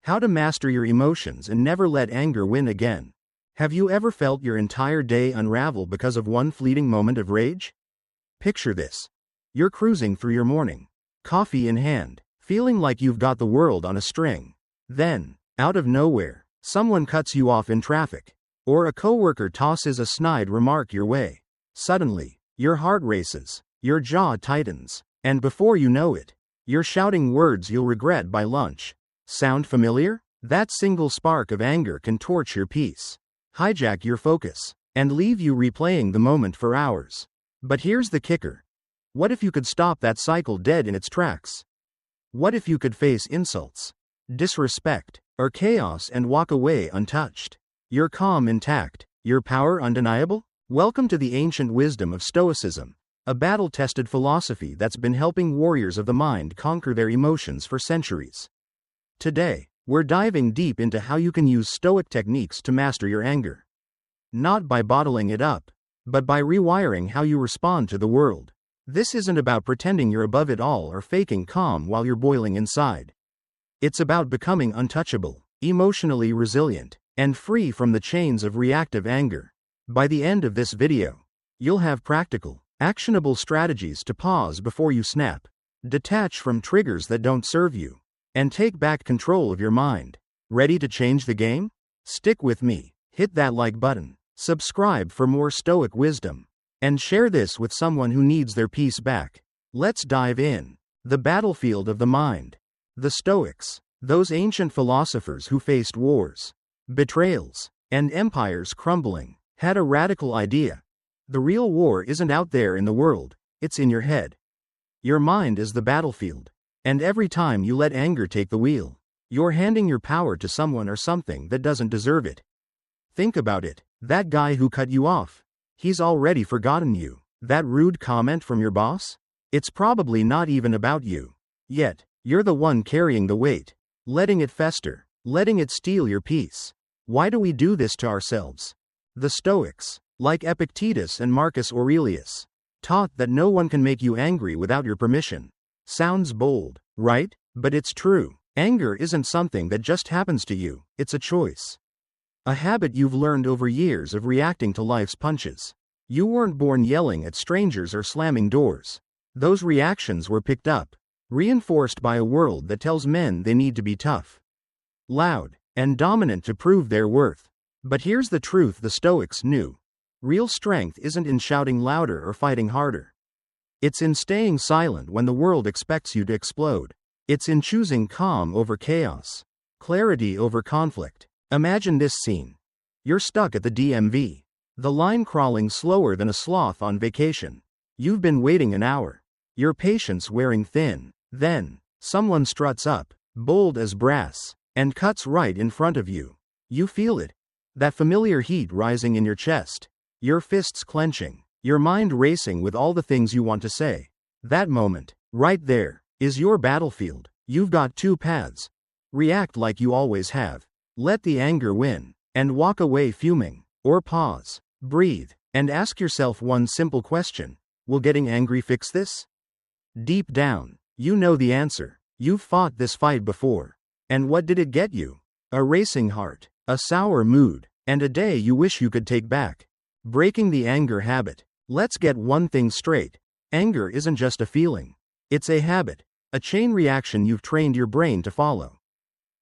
How to master your emotions and never let anger win again. Have you ever felt your entire day unravel because of one fleeting moment of rage? Picture this. You're cruising through your morning, coffee in hand, feeling like you've got the world on a string. Then, out of nowhere, someone cuts you off in traffic, or a coworker tosses a snide remark your way. Suddenly, your heart races, your jaw tightens, and before you know it, you're shouting words you'll regret by lunch. Sound familiar? That single spark of anger can torch your peace, hijack your focus, and leave you replaying the moment for hours. But here's the kicker. What if you could stop that cycle dead in its tracks? What if you could face insults, disrespect, or chaos and walk away untouched? Your calm intact, your power undeniable? Welcome to the ancient wisdom of Stoicism, a battle-tested philosophy that's been helping warriors of the mind conquer their emotions for centuries. Today, we're diving deep into how you can use Stoic techniques to master your anger. Not by bottling it up, but by rewiring how you respond to the world. This isn't about pretending you're above it all or faking calm while you're boiling inside. It's about becoming untouchable, emotionally resilient, and free from the chains of reactive anger. By the end of this video, you'll have practical, actionable strategies to pause before you snap, detach from triggers that don't serve you, and take back control of your mind. Ready to change the game? Stick with me, hit that like button, subscribe for more Stoic wisdom, and share this with someone who needs their peace back. Let's dive in. The battlefield of the mind. The Stoics, those ancient philosophers who faced wars, betrayals, and empires crumbling, had a radical idea. The real war isn't out there in the world, it's in your head. Your mind is the battlefield, and every time you let anger take the wheel, you're handing your power to someone or something that doesn't deserve it. Think about it. That guy who cut you off, he's already forgotten you. That rude comment from your boss? It's probably not even about you. Yet, you're the one carrying the weight, letting it fester, letting it steal your peace. Why do we do this to ourselves? The Stoics, like Epictetus and Marcus Aurelius, taught that no one can make you angry without your permission. Sounds bold, right? But it's true. Anger isn't something that just happens to you, it's a choice. A habit you've learned over years of reacting to life's punches. You weren't born yelling at strangers or slamming doors. Those reactions were picked up, reinforced by a world that tells men they need to be tough, loud, and dominant to prove their worth. But here's the truth the Stoics knew. Real strength isn't in shouting louder or fighting harder. It's in staying silent when the world expects you to explode. It's in choosing calm over chaos, clarity over conflict. Imagine this scene. You're stuck at the DMV. The line crawling slower than a sloth on vacation. You've been waiting an hour, your patience wearing thin. Then, someone struts up, bold as brass, and cuts right in front of you. You feel it. That familiar heat rising in your chest. Your fists clenching. Your mind racing with all the things you want to say. That moment, right there, is your battlefield. You've got two paths. React like you always have. Let the anger win, and walk away fuming. Or pause, breathe, and ask yourself one simple question. Will getting angry fix this? Deep down, you know the answer. You've fought this fight before. And what did it get you? A racing heart, a sour mood, and a day you wish you could take back. Breaking the anger habit. Let's get one thing straight. Anger isn't just a feeling. It's a habit, a chain reaction you've trained your brain to follow.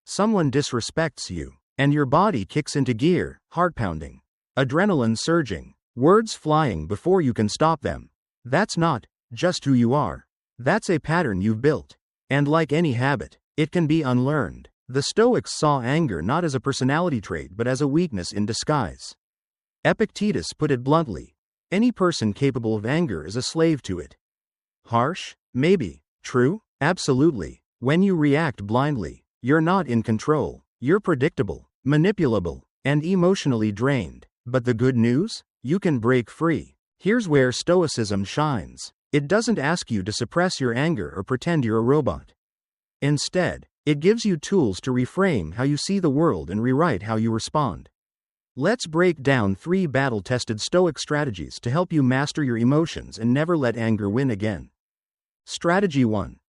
Someone disrespects you, and your body kicks into gear, heart pounding, adrenaline surging, words flying before you can stop them. That's not just who you are. That's a pattern you've built. And like any habit, it can be unlearned. The Stoics saw anger not as a personality trait but as a weakness in disguise. Epictetus put it bluntly. Any person capable of anger is a slave to it. Harsh? Maybe. True? Absolutely. When you react blindly, you're not in control. You're predictable, manipulable, and emotionally drained. But the good news? You can break free. Here's where Stoicism shines. It doesn't ask you to suppress your anger or pretend you're a robot. Instead, it gives you tools to reframe how you see the world and rewrite how you respond. Let's break down 3 battle-tested Stoic strategies to help you master your emotions and never let anger win again. Strategy 1.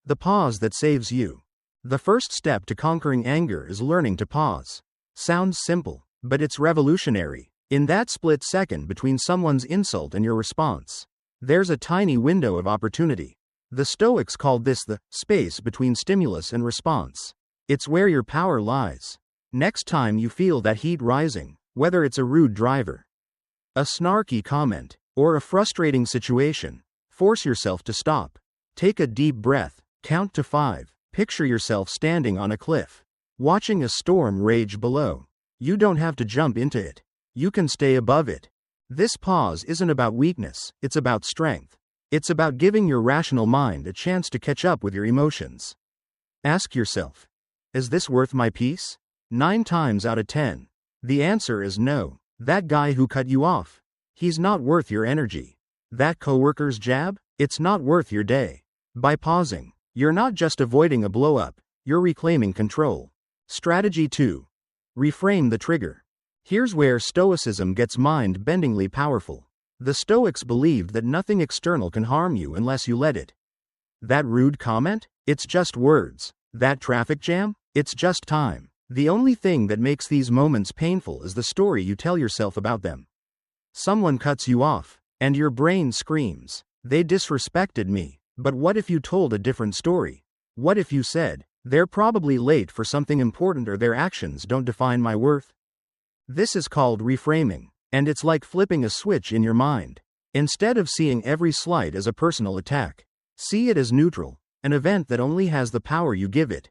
The pause that saves you. The first step to conquering anger is learning to pause. Sounds simple, but it's revolutionary. In that split second between someone's insult and your response, there's a tiny window of opportunity. The Stoics called this the space between stimulus and response. It's where your power lies. Next time you feel that heat rising, whether it's a rude driver, a snarky comment, or a frustrating situation, force yourself to stop. Take a deep breath, count to 5, picture yourself standing on a cliff, watching a storm rage below. You don't have to jump into it. You can stay above it. This pause isn't about weakness, it's about strength. It's about giving your rational mind a chance to catch up with your emotions. Ask yourself, is this worth my peace? 9 times out of 10, the answer is no. That guy who cut you off, he's not worth your energy. That coworker's jab, it's not worth your day. By pausing, you're not just avoiding a blow-up, you're reclaiming control. Strategy 2. Reframe the trigger. Here's where Stoicism gets mind-bendingly powerful. The Stoics believed that nothing external can harm you unless you let it. That rude comment? It's just words. That traffic jam? It's just time. The only thing that makes these moments painful is the story you tell yourself about them. Someone cuts you off, and your brain screams, they disrespected me. But what if you told a different story? What if you said, they're probably late for something important or their actions don't define my worth? This is called reframing, and it's like flipping a switch in your mind. Instead of seeing every slight as a personal attack, see it as neutral, an event that only has the power you give it.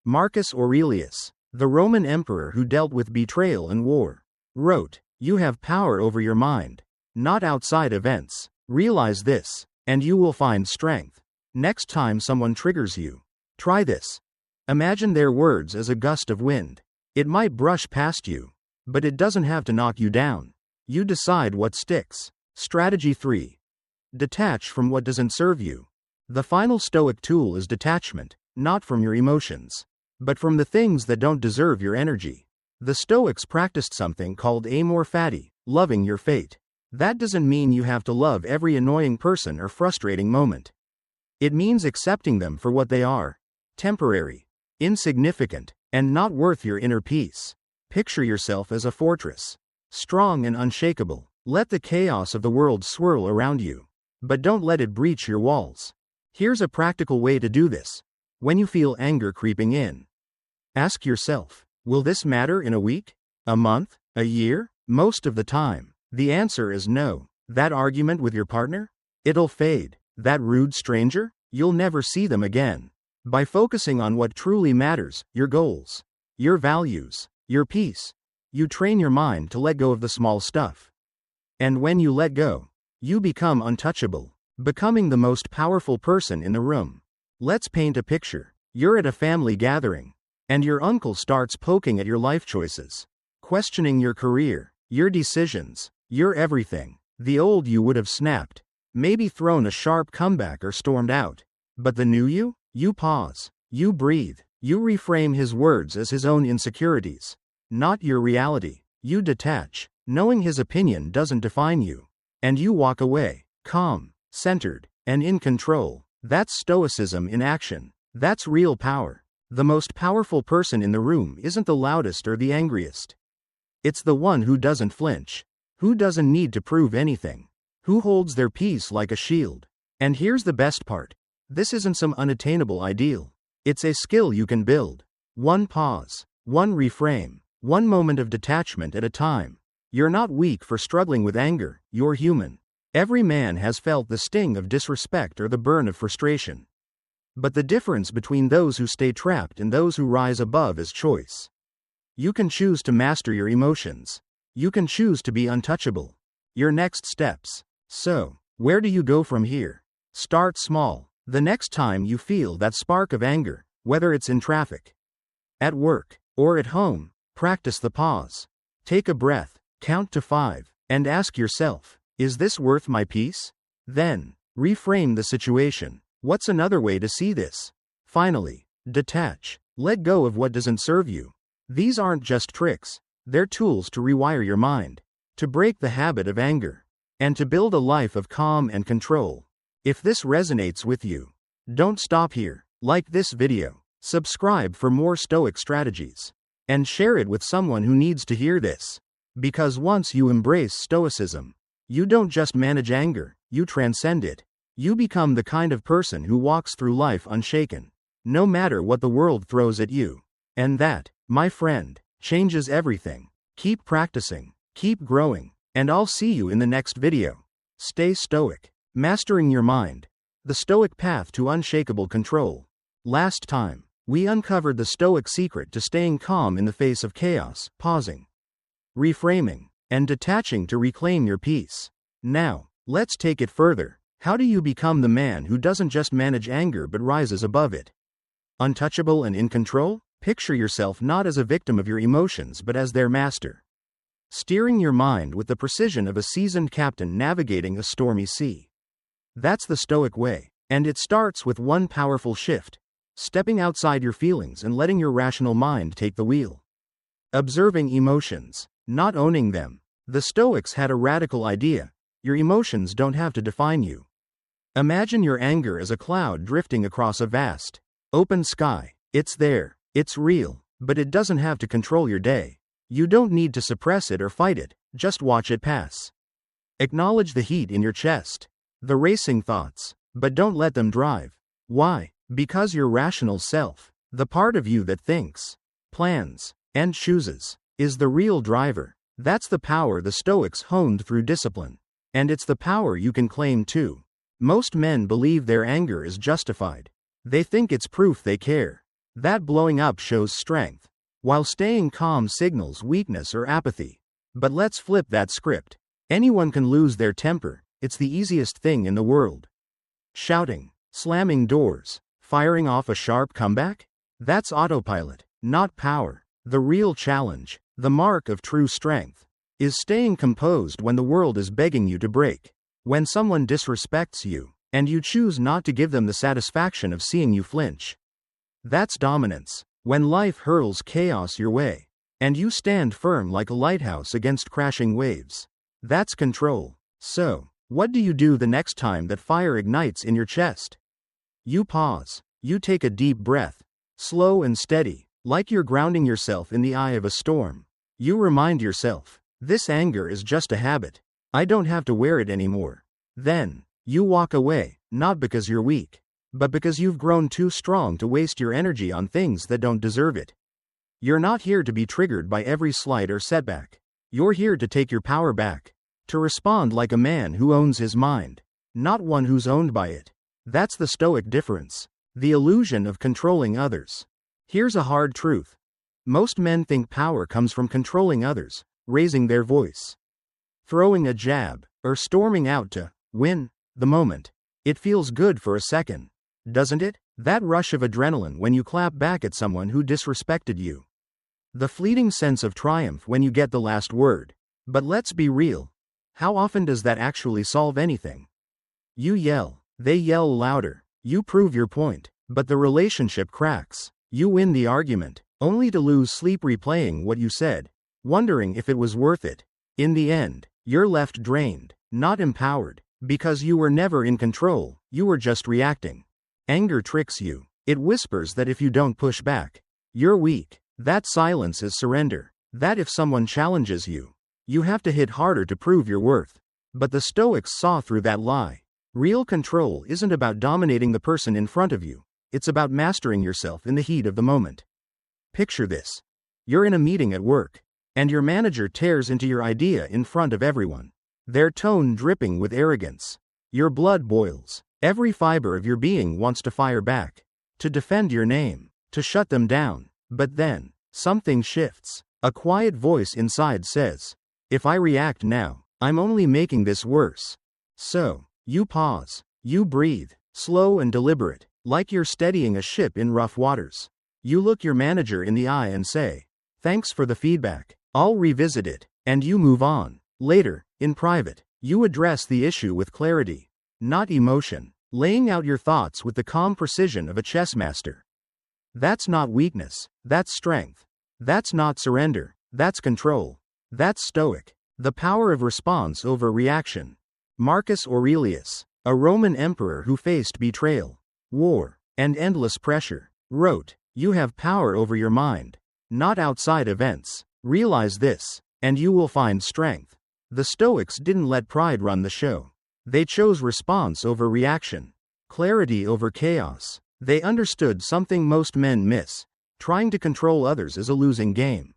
Marcus Aurelius, the Roman emperor who dealt with betrayal and war, wrote, "You have power over your mind, not outside events. Realize this, and you will find strength. Next time someone triggers you, try this. Imagine their words as a gust of wind. It might brush past you, but it doesn't have to knock you down. You decide what sticks." Strategy 3. Detach from what doesn't serve you. The final Stoic tool is detachment, not from your emotions, but from the things that don't deserve your energy. The Stoics practiced something called amor fati, loving your fate. That doesn't mean you have to love every annoying person or frustrating moment. It means accepting them for what they are: temporary, insignificant, and not worth your inner peace. Picture yourself as a fortress, strong and unshakable. Let the chaos of the world swirl around you, but don't let it breach your walls. Here's a practical way to do this. When you feel anger creeping in, ask yourself, will this matter in a week, a month, a year? Most of the time, the answer is no. That argument with your partner? It'll fade. That rude stranger? You'll never see them again. By focusing on what truly matters, your goals, your values, your peace, you train your mind to let go of the small stuff. And when you let go, you become untouchable, becoming the most powerful person in the room. Let's paint a picture. You're at a family gathering, and your uncle starts poking at your life choices, questioning your career, your decisions, your everything. The old you would have snapped, maybe thrown a sharp comeback or stormed out. But the new you? You pause, you breathe, you reframe his words as his own insecurities, not your reality. You detach, knowing his opinion doesn't define you, and you walk away, calm, centered, and in control. That's Stoicism in action. That's real power. The most powerful person in the room isn't the loudest or the angriest. It's the one who doesn't flinch, who doesn't need to prove anything, who holds their peace like a shield. And here's the best part. This isn't some unattainable ideal. It's a skill you can build. One pause, one reframe, one moment of detachment at a time. You're not weak for struggling with anger, you're human. Every man has felt the sting of disrespect or the burn of frustration. But the difference between those who stay trapped and those who rise above is choice. You can choose to master your emotions. You can choose to be untouchable. Your next steps. So, where do you go from here? Start small. The next time you feel that spark of anger, whether it's in traffic, at work, or at home, practice the pause. Take a breath, count to 5, and ask yourself, is this worth my peace? Then, reframe the situation. What's another way to see this? Finally, detach. Let go of what doesn't serve you. These aren't just tricks, they're tools to rewire your mind, to break the habit of anger, and to build a life of calm and control. If this resonates with you, don't stop here. Like this video, Subscribe for more Stoic strategies. And share it with someone who needs to hear this. Because once you embrace Stoicism, you don't just manage anger, you transcend it. You become the kind of person who walks through life unshaken, no matter what the world throws at you. And that, my friend, changes everything. Keep practicing, keep growing, and I'll see you in the next video. Stay stoic. Mastering your mind. The Stoic path to unshakable control. Last time, we uncovered the Stoic secret to staying calm in the face of chaos, pausing, reframing, and detaching to reclaim your peace. Now, let's take it further. How do you become the man who doesn't just manage anger but rises above it? Untouchable and in control? Picture yourself not as a victim of your emotions but as their master. Steering your mind with the precision of a seasoned captain navigating a stormy sea. That's the Stoic way, and it starts with one powerful shift: stepping outside your feelings and letting your rational mind take the wheel. Observing emotions, not owning them. The Stoics had a radical idea: your emotions don't have to define you. Imagine your anger as a cloud drifting across a vast, open sky. It's there, it's real, but it doesn't have to control your day. You don't need to suppress it or fight it, just watch it pass. Acknowledge the heat in your chest, the racing thoughts, but don't let them drive. Why? Because your rational self, the part of you that thinks, plans, and chooses, is the real driver. That's the power the Stoics honed through discipline. And it's the power you can claim too. Most men believe their anger is justified. They think it's proof they care. That blowing up shows strength, while staying calm signals weakness or apathy. But let's flip that script. Anyone can lose their temper. It's the easiest thing in the world. Shouting, slamming doors, firing off a sharp comeback? That's autopilot, not power. The real challenge, the mark of true strength, is staying composed when the world is begging you to break. When someone disrespects you, and you choose not to give them the satisfaction of seeing you flinch. That's dominance. When life hurls chaos your way, and you stand firm like a lighthouse against crashing waves. That's control. So, what do you do the next time that fire ignites in your chest? You pause. You take a deep breath, slow and steady, like you're grounding yourself in the eye of a storm. You remind yourself, this anger is just a habit. I don't have to wear it anymore. Then, you walk away, not because you're weak, but because you've grown too strong to waste your energy on things that don't deserve it. You're not here to be triggered by every slight or setback. You're here to take your power back, to respond like a man who owns his mind, not one who's owned by it. That's the Stoic difference. The illusion of controlling others. Here's a hard truth. Most men think power comes from controlling others, raising their voice, throwing a jab, or storming out to win the moment. It feels good for a second, doesn't it? That rush of adrenaline when you clap back at someone who disrespected you. The fleeting sense of triumph when you get the last word. But let's be real. How often does that actually solve anything? You yell, they yell louder, you prove your point, but the relationship cracks. You win the argument, only to lose sleep replaying what you said, wondering if it was worth it. In the end, you're left drained, not empowered, because you were never in control, you were just reacting. Anger tricks you. It whispers that if you don't push back, you're weak. That silence is surrender. That if someone challenges you, you have to hit harder to prove your worth. But the Stoics saw through that lie. Real control isn't about dominating the person in front of you. It's about mastering yourself in the heat of the moment. Picture this. You're in a meeting at work, and your manager tears into your idea in front of everyone, their tone dripping with arrogance. Your blood boils. Every fiber of your being wants to fire back, to defend your name, to shut them down. But then, something shifts. A quiet voice inside says, if I react now, I'm only making this worse. So, you pause. You breathe, slow and deliberate, like you're steadying a ship in rough waters. You look your manager in the eye and say, thanks for the feedback. I'll revisit it. And you move on. Later, in private, you address the issue with clarity, not emotion, laying out your thoughts with the calm precision of a chess master. That's not weakness. That's strength. That's not surrender. That's control. That's Stoic. The power of response over reaction. Marcus Aurelius, a Roman emperor who faced betrayal, war, and endless pressure, wrote, You have power over your mind, not outside events. Realize this, and you will find strength. The Stoics didn't let pride run the show. They chose response over reaction, clarity over chaos. They understood something most men miss: trying to control others is a losing game.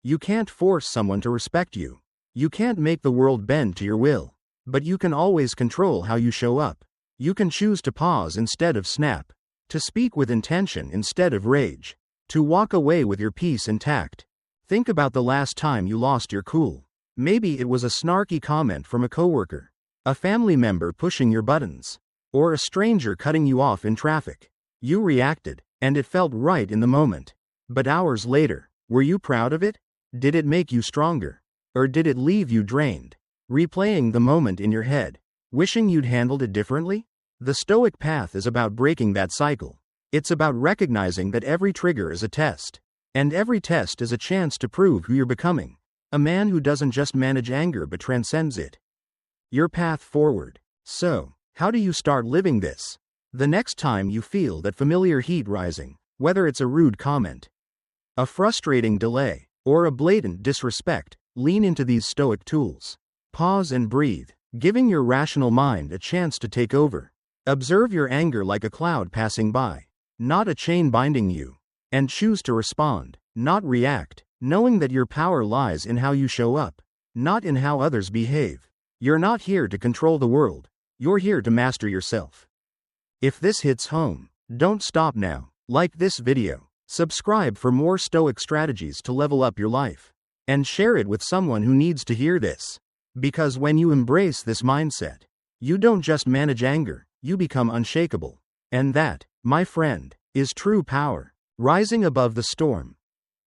You can't force someone to respect you. You can't make the world bend to your will. But you can always control how you show up. You can choose to pause instead of snap, to speak with intention instead of rage, to walk away with your peace intact. Think about the last time you lost your cool. Maybe it was a snarky comment from a coworker, a family member pushing your buttons, or a stranger cutting you off in traffic. You reacted, and it felt right in the moment. But hours later, were you proud of it? Did it make you stronger? Or did it leave you drained, replaying the moment in your head, wishing you'd handled it differently? The Stoic path is about breaking that cycle. It's about recognizing that every trigger is a test, and every test is a chance to prove who you're becoming. A man who doesn't just manage anger but transcends it. Your path forward. So, how do you start living this? The next time you feel that familiar heat rising, whether it's a rude comment, a frustrating delay, or a blatant disrespect, lean into these Stoic tools. Pause and breathe, giving your rational mind a chance to take over. Observe your anger like a cloud passing by, not a chain binding you. And choose to respond, not react, knowing that your power lies in how you show up, not in how others behave. You're not here to control the world. You're here to master yourself. If this hits home, don't stop now. Like this video, subscribe for more Stoic strategies to level up your life, and share it with someone who needs to hear this. Because when you embrace this mindset, you don't just manage anger, you become unshakable. And that, my friend, is true power. Rising above the storm.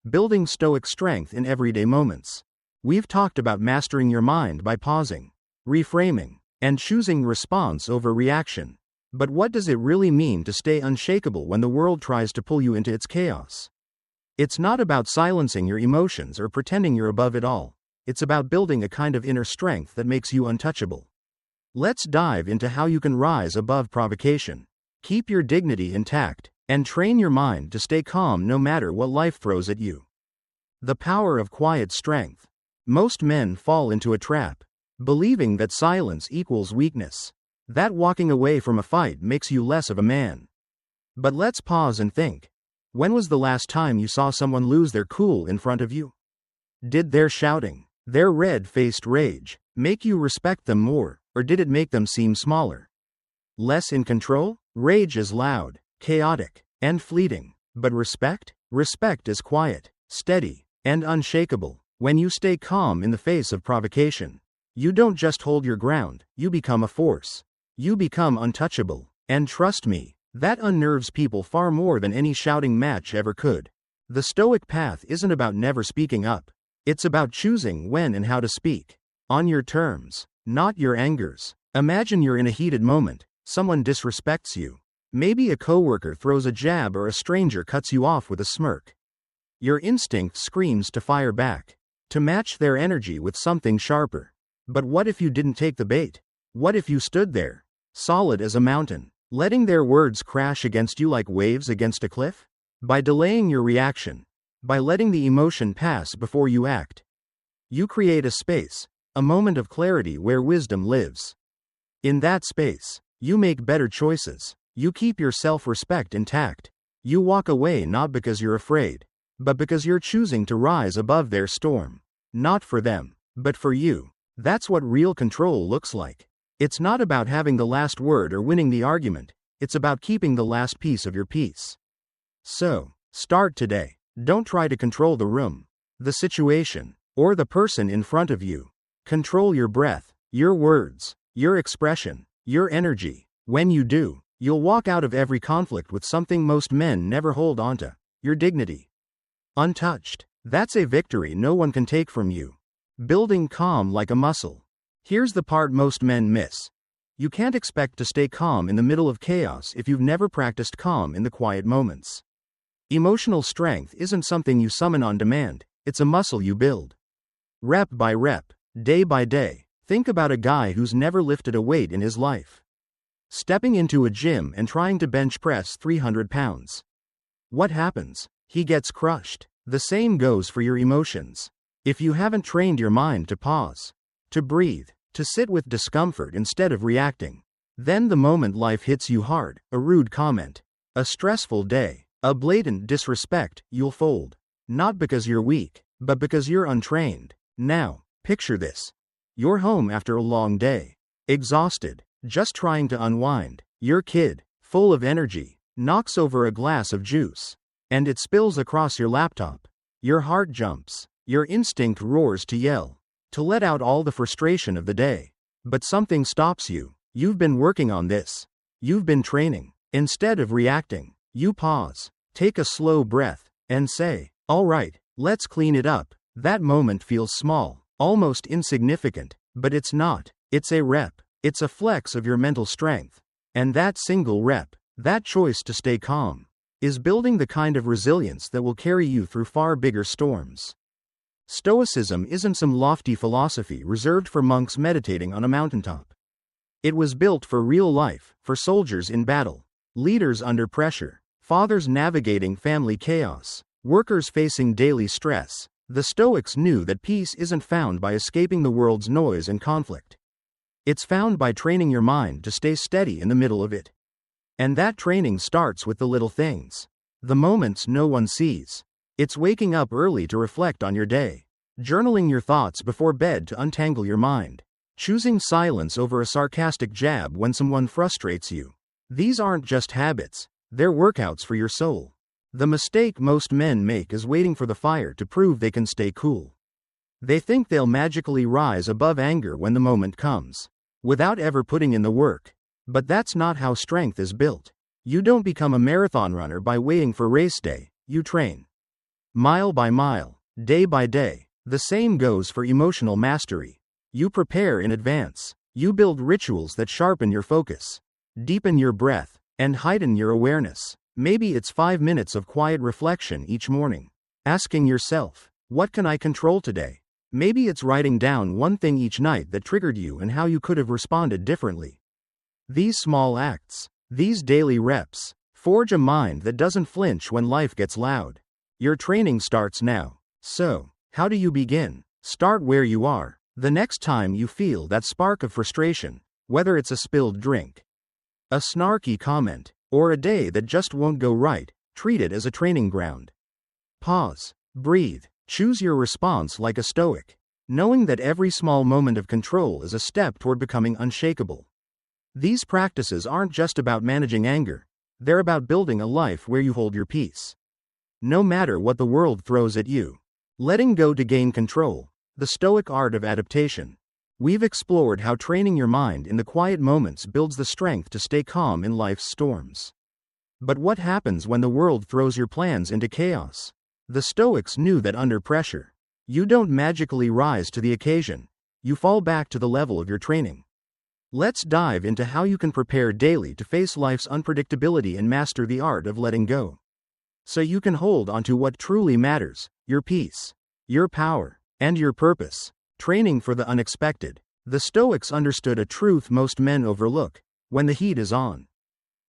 Building Stoic strength in everyday moments. We've talked about mastering your mind by pausing, reframing, and choosing response over reaction. But what does it really mean to stay unshakable when the world tries to pull you into its chaos? It's not about silencing your emotions or pretending you're above it all. It's about building a kind of inner strength that makes you untouchable. Let's dive into how you can rise above provocation, keep your dignity intact, and train your mind to stay calm no matter what life throws at you. The power of quiet strength. Most men fall into a trap, believing that silence equals weakness, that walking away from a fight makes you less of a man. But let's pause and think. When was the last time you saw someone lose their cool in front of you? Did their shouting, their red-faced rage, make you respect them more, or did it make them seem smaller, less in control? Rage is loud, chaotic, and fleeting. But respect? Respect is quiet, steady, and unshakable. When you stay calm in the face of provocation, you don't just hold your ground, you become a force. You become untouchable. And trust me, that unnerves people far more than any shouting match ever could. The Stoic path isn't about never speaking up. It's about choosing when and how to speak. On your terms, not your angers. Imagine you're in a heated moment. Someone disrespects you. Maybe a coworker throws a jab or a stranger cuts you off with a smirk. Your instinct screams to fire back, to match their energy with something sharper. But what if you didn't take the bait? What if you stood there, solid as a mountain, letting their words crash against you like waves against a cliff? By delaying your reaction, by letting the emotion pass before you act, you create a space, a moment of clarity where wisdom lives. In that space, you make better choices. You keep your self-respect intact. You walk away not because you're afraid, but because you're choosing to rise above their storm. Not for them, but for you. That's what real control looks like. It's not about having the last word or winning the argument. It's about keeping the last piece of your peace. So, start today. Don't try to control the room, the situation, or the person in front of you. Control your breath, your words, your expression, your energy. When you do, you'll walk out of every conflict with something most men never hold onto: your dignity. Untouched. That's a victory no one can take from you. Building calm like a muscle. Here's the part most men miss. You can't expect to stay calm in the middle of chaos if you've never practiced calm in the quiet moments. Emotional strength isn't something you summon on demand, it's a muscle you build. Rep by rep, day by day. Think about a guy who's never lifted a weight in his life. Stepping into a gym and trying to bench press 300 pounds. What happens? He gets crushed. The same goes for your emotions. If you haven't trained your mind to pause, to breathe, to sit with discomfort instead of reacting, then the moment life hits you hard, a rude comment, a stressful day, a blatant disrespect, you'll fold. Not because you're weak, but because you're untrained. Now, picture this. You're home after a long day, exhausted, just trying to unwind. Your kid, full of energy, knocks over a glass of juice, and it spills across your laptop. Your heart jumps. Your instinct roars to yell, to let out all the frustration of the day. But something stops you. You've been working on this. You've been training. Instead of reacting, you pause, take a slow breath, and say, "All right, let's clean it up." That moment feels small, almost insignificant, but it's not. It's a rep. It's a flex of your mental strength. And that single rep, that choice to stay calm, is building the kind of resilience that will carry you through far bigger storms. Stoicism isn't some lofty philosophy reserved for monks meditating on a mountaintop. It was built for real life, for soldiers in battle, leaders under pressure, fathers navigating family chaos, workers facing daily stress. The Stoics knew that peace isn't found by escaping the world's noise and conflict. It's found by training your mind to stay steady in the middle of it. And that training starts with the little things, the moments no one sees. It's waking up early to reflect on your day, journaling your thoughts before bed to untangle your mind, choosing silence over a sarcastic jab when someone frustrates you. These aren't just habits, they're workouts for your soul. The mistake most men make is waiting for the fire to prove they can stay cool. They think they'll magically rise above anger when the moment comes, without ever putting in the work. But that's not how strength is built. You don't become a marathon runner by waiting for race day, you train. Mile by mile, day by day. The same goes for emotional mastery. You prepare in advance. You build rituals that sharpen your focus, deepen your breath, and heighten your awareness. Maybe it's 5 minutes of quiet reflection each morning, asking yourself, what can I control today? Maybe it's writing down one thing each night that triggered you and how you could have responded differently. These small acts, these daily reps, forge a mind that doesn't flinch when life gets loud. Your training starts now. So, how do you begin? Start where you are. The next time you feel that spark of frustration, whether it's a spilled drink, a snarky comment, or a day that just won't go right, treat it as a training ground. Pause, breathe, choose your response like a stoic, knowing that every small moment of control is a step toward becoming unshakable. These practices aren't just about managing anger, they're about building a life where you hold your peace, no matter what the world throws at you. Letting go to gain control, the Stoic art of adaptation. We've explored how training your mind in the quiet moments builds the strength to stay calm in life's storms. But what happens when the world throws your plans into chaos? The Stoics knew that under pressure, you don't magically rise to the occasion, you fall back to the level of your training. Let's dive into how you can prepare daily to face life's unpredictability and master the art of letting go, so you can hold onto what truly matters, your peace, your power, and your purpose. Training for the unexpected. The Stoics understood a truth most men overlook. When the heat is on,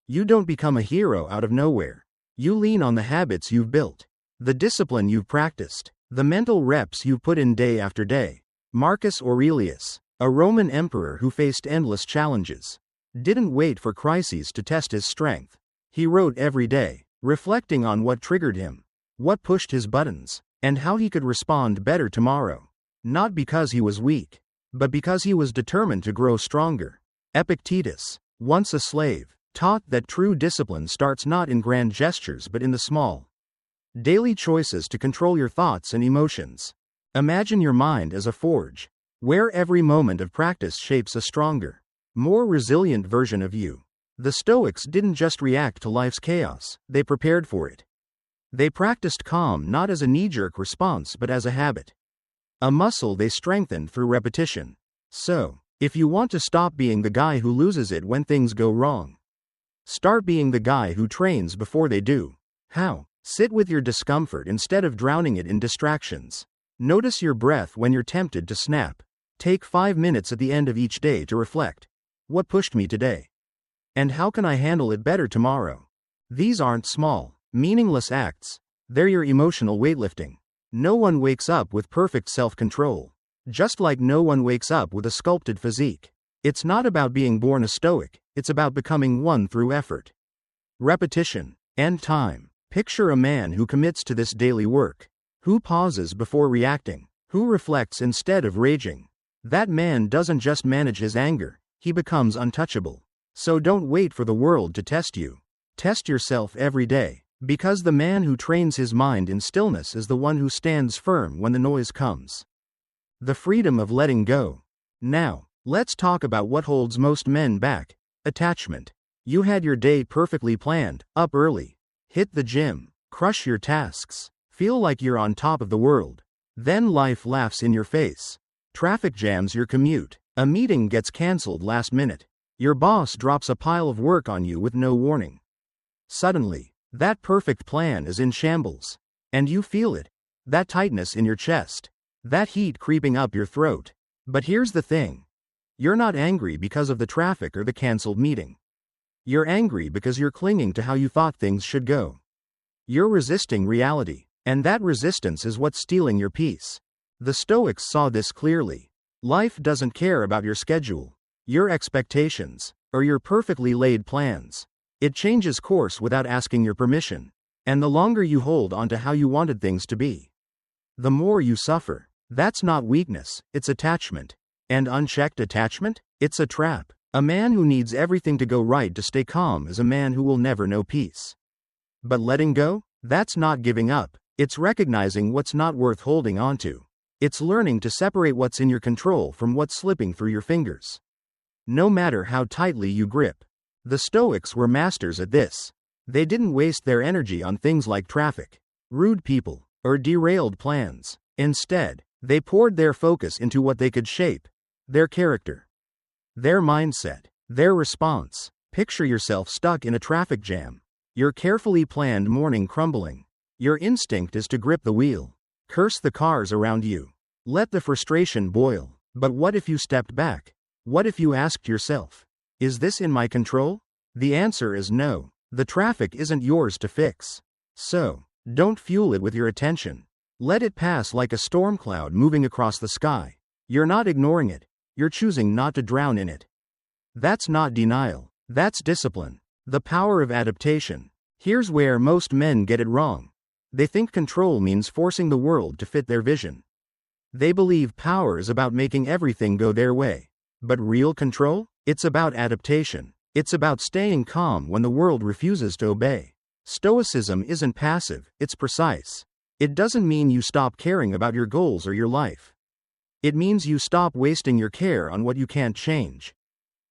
you don't become a hero out of nowhere. You lean on the habits you've built, the discipline you've practiced, the mental reps you've put in day after day. Marcus Aurelius, a Roman emperor who faced endless challenges, didn't wait for crises to test his strength. He wrote every day, reflecting on what triggered him, what pushed his buttons, and how he could respond better tomorrow. Not because he was weak, but because he was determined to grow stronger. Epictetus, once a slave, taught that true discipline starts not in grand gestures but in the small, daily choices to control your thoughts and emotions. Imagine your mind as a forge, where every moment of practice shapes a stronger, more resilient version of you. The Stoics didn't just react to life's chaos, they prepared for it. They practiced calm not as a knee-jerk response but as a habit, a muscle they strengthened through repetition. So, if you want to stop being the guy who loses it when things go wrong, start being the guy who trains before they do. How? Sit with your discomfort instead of drowning it in distractions. Notice your breath when you're tempted to snap. Take 5 minutes at the end of each day to reflect. What pushed me today? And how can I handle it better tomorrow? These aren't small, Meaningless acts. They're your emotional weightlifting. No one wakes up with perfect self-control. Just like no one wakes up with a sculpted physique. It's not about being born a Stoic, it's about becoming one through effort, repetition, and time. Picture a man who commits to this daily work, who pauses before reacting, who reflects instead of raging. That man doesn't just manage his anger, he becomes untouchable. So don't wait for the world to test you. Test yourself every day, because the man who trains his mind in stillness is the one who stands firm when the noise comes. The freedom of letting go. Now, let's talk about what holds most men back: attachment. You had your day perfectly planned, up early, hit the gym, crush your tasks, feel like you're on top of the world. Then life laughs in your face. Traffic jams your commute, a meeting gets cancelled last minute, your boss drops a pile of work on you with no warning. Suddenly, that perfect plan is in shambles. And you feel it. That tightness in your chest. That heat creeping up your throat. But here's the thing. You're not angry because of the traffic or the cancelled meeting. You're angry because you're clinging to how you thought things should go. You're resisting reality, and that resistance is what's stealing your peace. The Stoics saw this clearly. Life doesn't care about your schedule, your expectations, or your perfectly laid plans. It changes course without asking your permission. And the longer you hold on to how you wanted things to be, the more you suffer. That's not weakness, it's attachment. And unchecked attachment? It's a trap. A man who needs everything to go right to stay calm is a man who will never know peace. But letting go? That's not giving up. It's recognizing what's not worth holding on to. It's learning to separate what's in your control from what's slipping through your fingers. No matter how tightly you grip. The Stoics were masters at this. They didn't waste their energy on things like traffic, rude people, or derailed plans. Instead, they poured their focus into what they could shape: their character, their mindset, their response. Picture yourself stuck in a traffic jam. Your carefully planned morning crumbling. Your instinct is to grip the wheel, curse the cars around you, let the frustration boil. But what if you stepped back? What if you asked yourself, is this in my control? The answer is no. The traffic isn't yours to fix. So, don't fuel it with your attention. Let it pass like a storm cloud moving across the sky. You're not ignoring it. You're choosing not to drown in it. That's not denial. That's discipline. The power of adaptation. Here's where most men get it wrong. They think control means forcing the world to fit their vision. They believe power is about making everything go their way. But real control? It's about adaptation. It's about staying calm when the world refuses to obey. Stoicism isn't passive, it's precise. It doesn't mean you stop caring about your goals or your life. It means you stop wasting your care on what you can't change.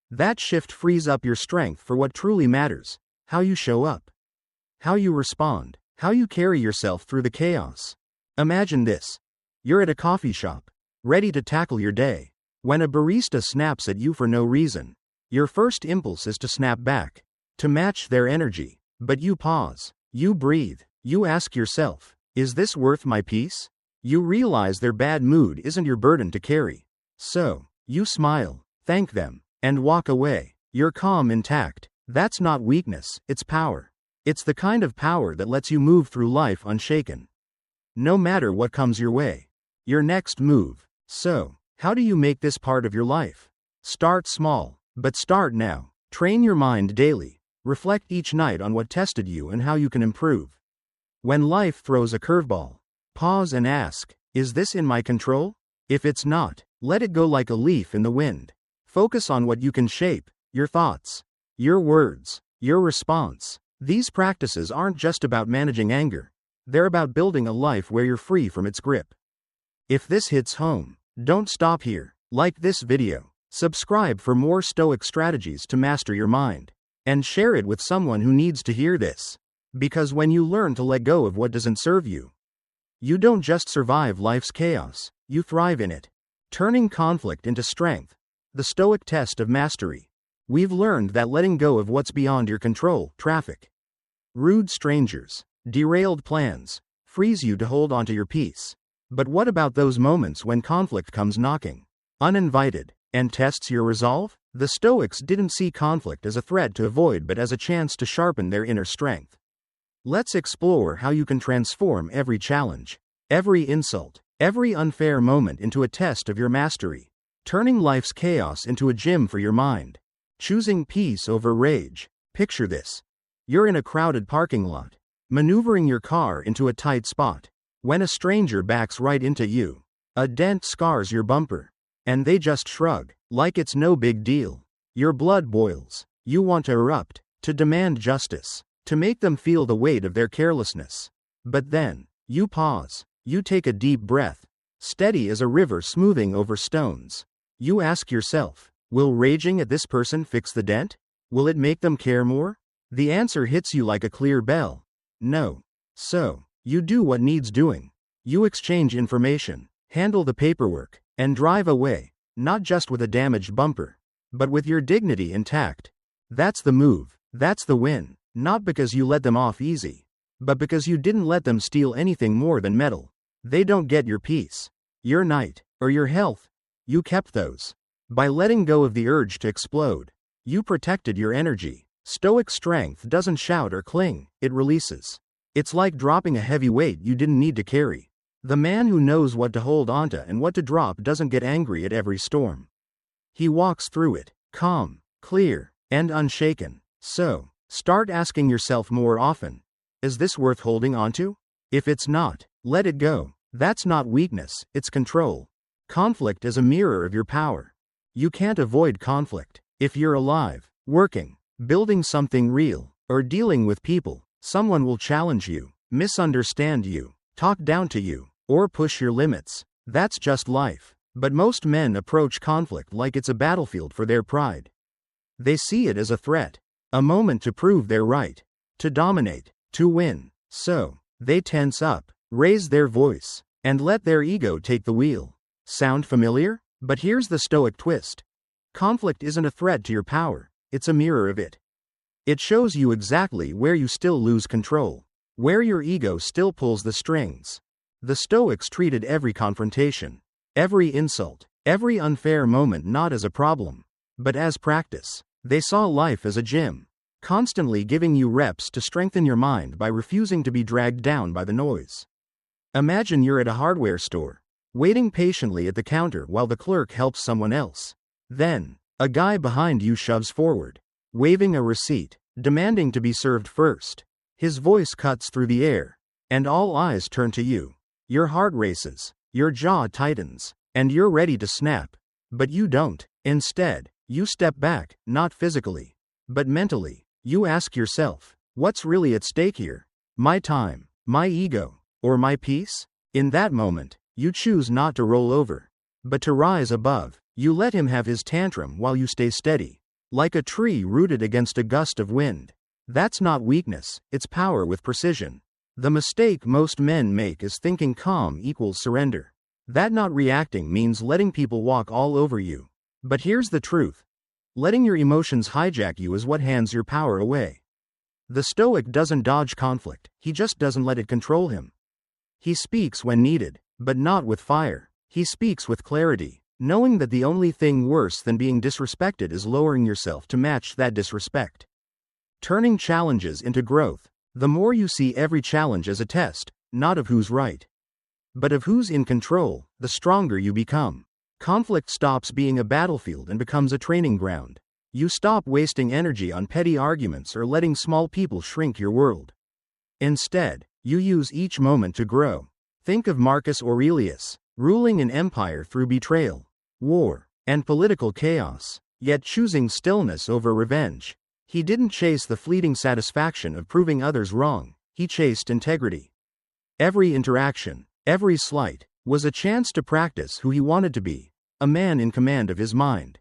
That shift frees up your strength for what truly matters: how you show up, how you respond, how you carry yourself through the chaos. Imagine this. You're at a coffee shop, ready to tackle your day, when a barista snaps at you for no reason. Your first impulse is to snap back, to match their energy. But you pause, you breathe, you ask yourself, is this worth my peace? You realize their bad mood isn't your burden to carry. So, you smile, thank them, and walk away. You're calm, intact. That's not weakness, it's power. It's the kind of power that lets you move through life unshaken, no matter what comes your way. Your next move. So, how do you make this part of your life? Start small, but start now. Train your mind daily. Reflect each night on what tested you and how you can improve. When life throws a curveball, pause and ask, is this in my control? If it's not, let it go like a leaf in the wind. Focus on what you can shape: your thoughts, your words, your response. These practices aren't just about managing anger. They're about building a life where you're free from its grip. If this hits home, don't stop here. Like this video, subscribe for more Stoic strategies to master your mind, and share it with someone who needs to hear this. Because when you learn to let go of what doesn't serve you, you don't just survive life's chaos, you thrive in it. Turning conflict into strength. The Stoic test of mastery. We've learned that letting go of what's beyond your control, traffic, rude strangers, derailed plans, frees you to hold onto your peace. But what about those moments when conflict comes knocking, uninvited, and tests your resolve? The Stoics didn't see conflict as a threat to avoid but as a chance to sharpen their inner strength. Let's explore how you can transform every challenge, every insult, every unfair moment into a test of your mastery, turning life's chaos into a gym for your mind, choosing peace over rage. Picture this. You're in a crowded parking lot, maneuvering your car into a tight spot, when a stranger backs right into you. A dent scars your bumper, and they just shrug, like it's no big deal. Your blood boils. You want to erupt, to demand justice, to make them feel the weight of their carelessness. But then, you pause. You take a deep breath, steady as a river smoothing over stones. You ask yourself, will raging at this person fix the dent? Will it make them care more? The answer hits you like a clear bell. No. So, you do what needs doing. You exchange information, handle the paperwork, and drive away, not just with a damaged bumper, but with your dignity intact. That's the move. That's the win. Not because you let them off easy, but because you didn't let them steal anything more than metal. They don't get your peace, your night, or your health. You kept those. By letting go of the urge to explode, you protected your energy. Stoic strength doesn't shout or cling, it releases. It's like dropping a heavy weight you didn't need to carry. The man who knows what to hold onto and what to drop doesn't get angry at every storm. He walks through it, calm, clear, and unshaken. So, start asking yourself more often, is this worth holding onto? If it's not, let it go. That's not weakness, it's control. Conflict is a mirror of your power. You can't avoid conflict. If you're alive, working, building something real, or dealing with people, someone will challenge you, misunderstand you, talk down to you, or push your limits. That's just life. But most men approach conflict like it's a battlefield for their pride. They see it as a threat, a moment to prove they're right, to dominate, to win. So, they tense up, raise their voice, and let their ego take the wheel. Sound familiar? But here's the Stoic twist. Conflict isn't a threat to your power, it's a mirror of it. It shows you exactly where you still lose control, where your ego still pulls the strings. The Stoics treated every confrontation, every insult, every unfair moment not as a problem, but as practice. They saw life as a gym, constantly giving you reps to strengthen your mind by refusing to be dragged down by the noise. Imagine you're at a hardware store, waiting patiently at the counter while the clerk helps someone else. Then, a guy behind you shoves forward, waving a receipt, demanding to be served first. His voice cuts through the air, and all eyes turn to you. Your heart races, your jaw tightens, and you're ready to snap. But you don't. Instead, you step back, not physically, but mentally. You ask yourself, what's really at stake here? My time, my ego, or my peace? In that moment, you choose not to roll over, but to rise above. You let him have his tantrum while you stay steady, like a tree rooted against a gust of wind. That's not weakness, it's power with precision. The mistake most men make is thinking calm equals surrender. That not reacting means letting people walk all over you. But here's the truth. Letting your emotions hijack you is what hands your power away. The Stoic doesn't dodge conflict, he just doesn't let it control him. He speaks when needed, but not with fire. He speaks with clarity, knowing that the only thing worse than being disrespected is lowering yourself to match that disrespect. Turning challenges into growth. The more you see every challenge as a test, not of who's right, but of who's in control, the stronger you become. Conflict stops being a battlefield and becomes a training ground. You stop wasting energy on petty arguments or letting small people shrink your world. Instead, you use each moment to grow. Think of Marcus Aurelius, ruling an empire through betrayal, war, and political chaos, yet choosing stillness over revenge. He didn't chase the fleeting satisfaction of proving others wrong, he chased integrity. Every interaction, every slight, was a chance to practice who he wanted to be, a man in command of his mind.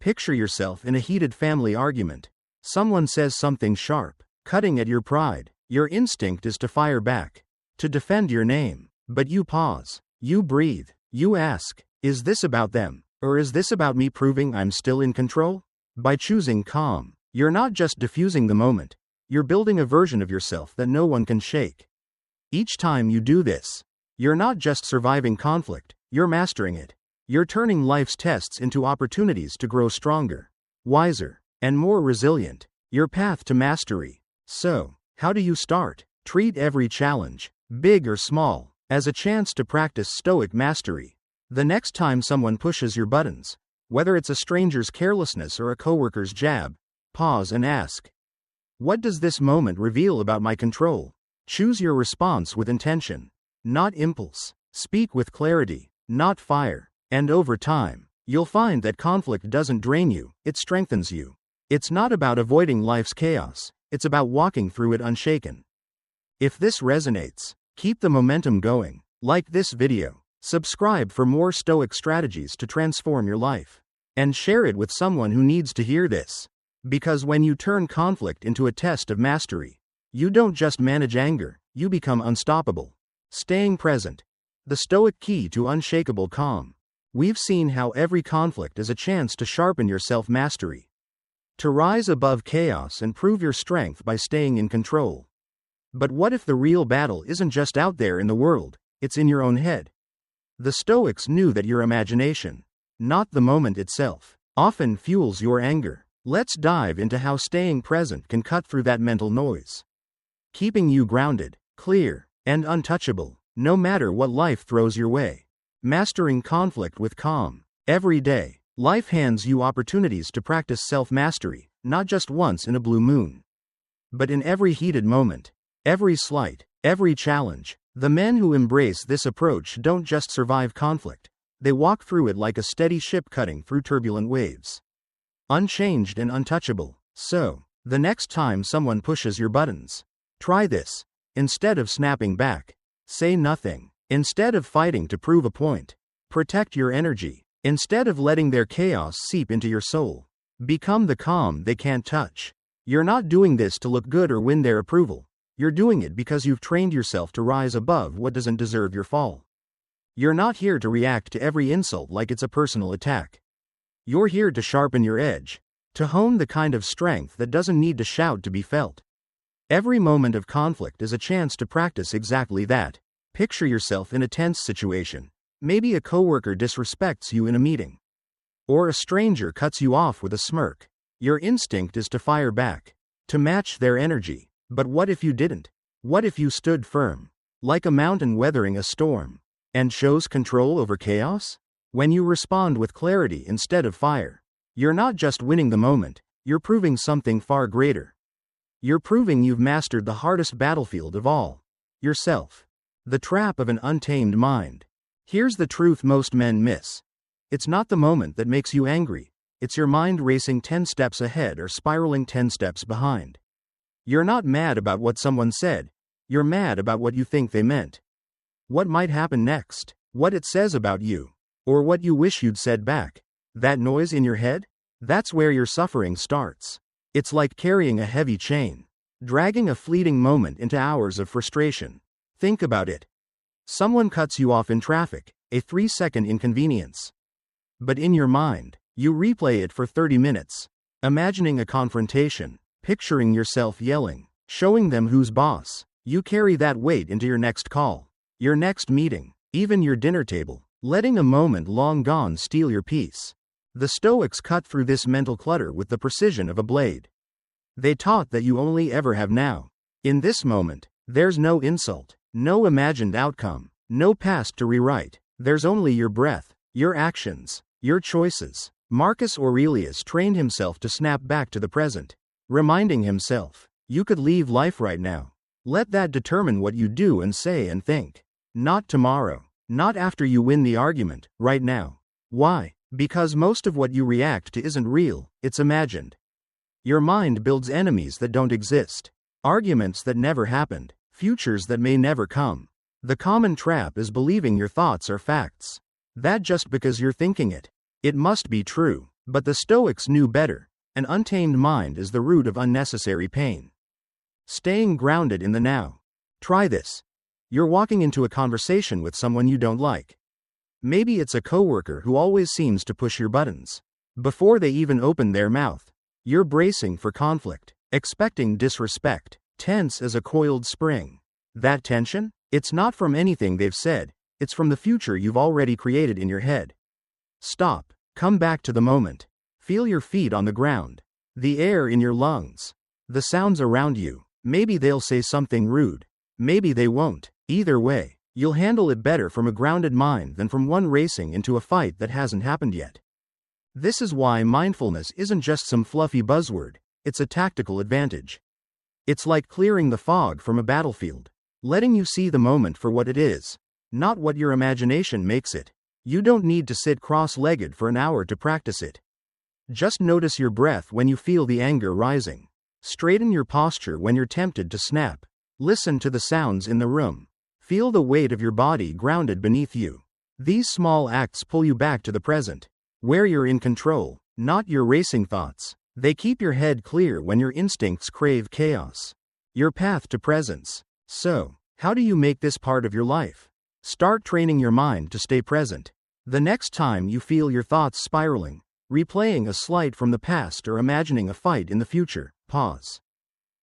Picture yourself in a heated family argument. Someone says something sharp, cutting at your pride. Your instinct is to fire back, to defend your name. But you pause, you breathe, you ask, is this about them, or is this about me proving I'm still in control? By choosing calm, you're not just diffusing the moment, you're building a version of yourself that no one can shake. Each time you do this, you're not just surviving conflict, you're mastering it. You're turning life's tests into opportunities to grow stronger, wiser, and more resilient. Your path to mastery. So, how do you start? Treat every challenge, big or small, as a chance to practice Stoic mastery. The next time someone pushes your buttons, whether it's a stranger's carelessness or a coworker's jab, pause and ask, what does this moment reveal about my control? Choose your response with intention, not impulse. Speak with clarity, not fire. And over time, you'll find that conflict doesn't drain you, it strengthens you. It's not about avoiding life's chaos, it's about walking through it unshaken. If this resonates, keep the momentum going. Like this video, subscribe for more Stoic strategies to transform your life, and share it with someone who needs to hear this. Because when you turn conflict into a test of mastery, you don't just manage anger, you become unstoppable. Staying present. The Stoic key to unshakable calm. We've seen how every conflict is a chance to sharpen your self-mastery, to rise above chaos and prove your strength by staying in control. But what if the real battle isn't just out there in the world, it's in your own head? The Stoics knew that your imagination, not the moment itself, often fuels your anger. Let's dive into how staying present can cut through that mental noise, keeping you grounded, clear, and untouchable, no matter what life throws your way. Mastering conflict with calm. Every day, life hands you opportunities to practice self-mastery, not just once in a blue moon, but in every heated moment, every slight, every challenge. The men who embrace this approach don't just survive conflict, they walk through it like a steady ship cutting through turbulent waves, unchanged and untouchable. So, the next time someone pushes your buttons, try this. Instead of snapping back, say nothing. Instead of fighting to prove a point, protect your energy. Instead of letting their chaos seep into your soul, become the calm they can't touch. You're not doing this to look good or win their approval. You're doing it because you've trained yourself to rise above what doesn't deserve your fall. You're not here to react to every insult like it's a personal attack. You're here to sharpen your edge, to hone the kind of strength that doesn't need to shout to be felt. Every moment of conflict is a chance to practice exactly that. Picture yourself in a tense situation. Maybe a coworker disrespects you in a meeting, or a stranger cuts you off with a smirk. Your instinct is to fire back, to match their energy. But what if you didn't? What if you stood firm, like a mountain weathering a storm, and chose control over chaos? When you respond with clarity instead of fire, you're not just winning the moment, you're proving something far greater. You're proving you've mastered the hardest battlefield of all, yourself. The trap of an untamed mind. Here's the truth most men miss. It's not the moment that makes you angry, it's your mind racing 10 steps ahead or spiraling 10 steps behind. You're not mad about what someone said, you're mad about what you think they meant. What might happen next, what it says about you, or what you wish you'd said back. That noise in your head? That's where your suffering starts. It's like carrying a heavy chain, dragging a fleeting moment into hours of frustration. Think about it. Someone cuts you off in traffic, a 3-second inconvenience. But in your mind, you replay it for 30 minutes, imagining a confrontation, picturing yourself yelling, showing them who's boss. You carry that weight into your next call, your next meeting, even your dinner table, letting a moment long gone steal your peace. The Stoics cut through this mental clutter with the precision of a blade. They taught that you only ever have now. In this moment, there's no insult, no imagined outcome, no past to rewrite. There's only your breath, your actions, your choices. Marcus Aurelius trained himself to snap back to the present, reminding himself, you could leave life right now. Let that determine what you do and say and think. Not tomorrow, not after you win the argument, right now. Why? Because most of what you react to isn't real, it's imagined. Your mind builds enemies that don't exist, arguments that never happened, futures that may never come. The common trap is believing your thoughts are facts. That just because you're thinking it, it must be true. But the Stoics knew better. An untamed mind is the root of unnecessary pain. Staying grounded in the now. Try this. You're walking into a conversation with someone you don't like. Maybe it's a coworker who always seems to push your buttons. Before they even open their mouth, you're bracing for conflict, expecting disrespect, tense as a coiled spring. That tension? It's not from anything they've said, it's from the future you've already created in your head. Stop, come back to the moment. Feel your feet on the ground, the air in your lungs, the sounds around you. Maybe they'll say something rude, Maybe they won't. Either way, you'll handle it better from a grounded mind than from one racing into a fight that hasn't happened yet. This is why mindfulness isn't just some fluffy buzzword, it's a tactical advantage. It's like clearing the fog from a battlefield, letting you see the moment for what it is, not what your imagination makes it. You don't need to sit cross-legged for an hour to practice it. Just notice your breath when you feel the anger rising. Straighten your posture when you're tempted to snap. Listen to the sounds in the room. Feel the weight of your body grounded beneath you. These small acts pull you back to the present, where you're in control, not your racing thoughts. They keep your head clear when your instincts crave chaos. Your path to presence. So, how do you make this part of your life? Start training your mind to stay present. The next time you feel your thoughts spiraling, replaying a slight from the past or imagining a fight in the future, pause.